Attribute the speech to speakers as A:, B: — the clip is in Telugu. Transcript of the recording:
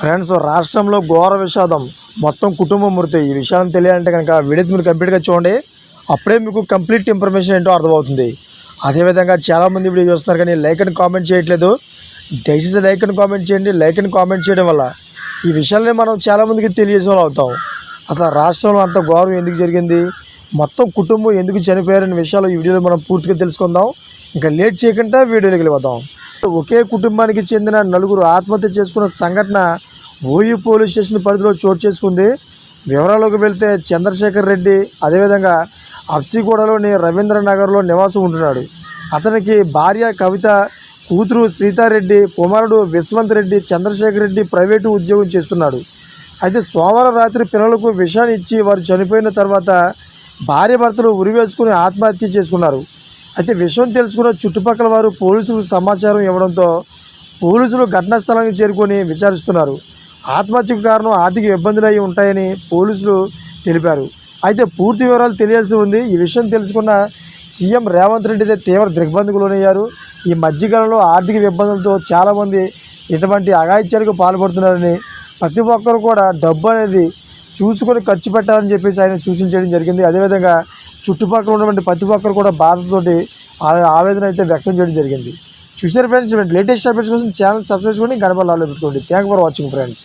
A: ఫ్రెండ్స్, రాష్ట్రంలో ఘోర విషాదం, మొత్తం కుటుంబం మృతి. ఈ విషయాన్ని తెలియాలంటే కనుక వీడియో మీరు కంప్లీట్గా చూడండి. అప్పుడే మీకు కంప్లీట్ ఇన్ఫర్మేషన్ ఏంటో అర్థమవుతుంది. అదేవిధంగా చాలామంది వీడియో చూస్తున్నారు కానీ లైక్ అని కామెంట్ చేయట్లేదు. దయచేసి లైక్ అని కామెంట్ చేయండి. లైక్ అని కామెంట్ చేయడం వల్ల ఈ విషయాన్ని మనం చాలామందికి తెలియజేసే వాళ్ళు అవుతాం. అసలు రాష్ట్రంలో అంత ఘోరం ఎందుకు జరిగింది, మొత్తం కుటుంబం ఎందుకు చనిపోయారనే విషయాలు ఈ వీడియోలో మనం పూర్తిగా తెలుసుకుందాం. ఇంకా లేట్ చేయకుండా వీడియోలోకి వెళ్ళిపోదాం. ఒకే కుటుంబానికి చెందిన నలుగురు ఆత్మహత్య చేసుకున్న సంఘటన ఓయూ పోలీస్ స్టేషన్ పరిధిలో చోటు చేసుకుంది. వివరాల్లోకి వెళ్తే చంద్రశేఖర్ రెడ్డి అదేవిధంగా అప్సిగూడలోని రవీంద్రనగర్లో నివాసం ఉంటున్నాడు. అతనికి భార్య కవిత, కూతురు సీతారెడ్డి, కుమారుడు విశ్వంత్ రెడ్డి. చంద్రశేఖర్ రెడ్డి ప్రైవేటు ఉద్యోగం చేస్తున్నాడు. అయితే సోమవారం రాత్రి పిల్లలకు విషాన్ని ఇచ్చి వారు చనిపోయిన తర్వాత భార్య భర్తలు ఉరివేసుకుని ఆత్మహత్య చేసుకున్నారు. అయితే విషయం తెలుసుకున్న చుట్టుపక్కల వారు పోలీసులకు సమాచారం ఇవ్వడంతో పోలీసులు ఘటనా స్థలానికి చేరుకొని విచారిస్తున్నారు. ఆత్మహత్యకు కారణం ఆర్థిక ఇబ్బందులు అయి ఉంటాయని పోలీసులు తెలిపారు. అయితే పూర్తి వివరాలు తెలియాల్సి ఉంది. ఈ విషయం తెలుసుకున్న సీఎం రేవంత్ రెడ్డి అయితే తీవ్ర దిగ్బంధకు లోనయ్యారు. ఈ మధ్యకాలంలో ఆర్థిక ఇబ్బందులతో చాలామంది ఇటువంటి అఘాయిత్యాలకు పాల్పడుతున్నారని, ప్రతి ఒక్కరు కూడా డబ్బు అనేది చూసుకొని ఖర్చు పెట్టాలని చెప్పేసి ఆయన సూచించడం జరిగింది. అదేవిధంగా చుట్టుపక్కల ఉన్నటువంటి ప్రతి ఒక్కరు కూడా బాధతోటి ఆవేదన అయితే వ్యక్తం చేయడం జరిగింది. చూసారు ఫ్రెండ్స్, లేటెస్ట్ అప్డేట్స్ కోసం ఛానల్ సబ్స్క్రైబ్ చేసుకొని గడప లాలో పెట్టుకోండి. Thank for watching friends.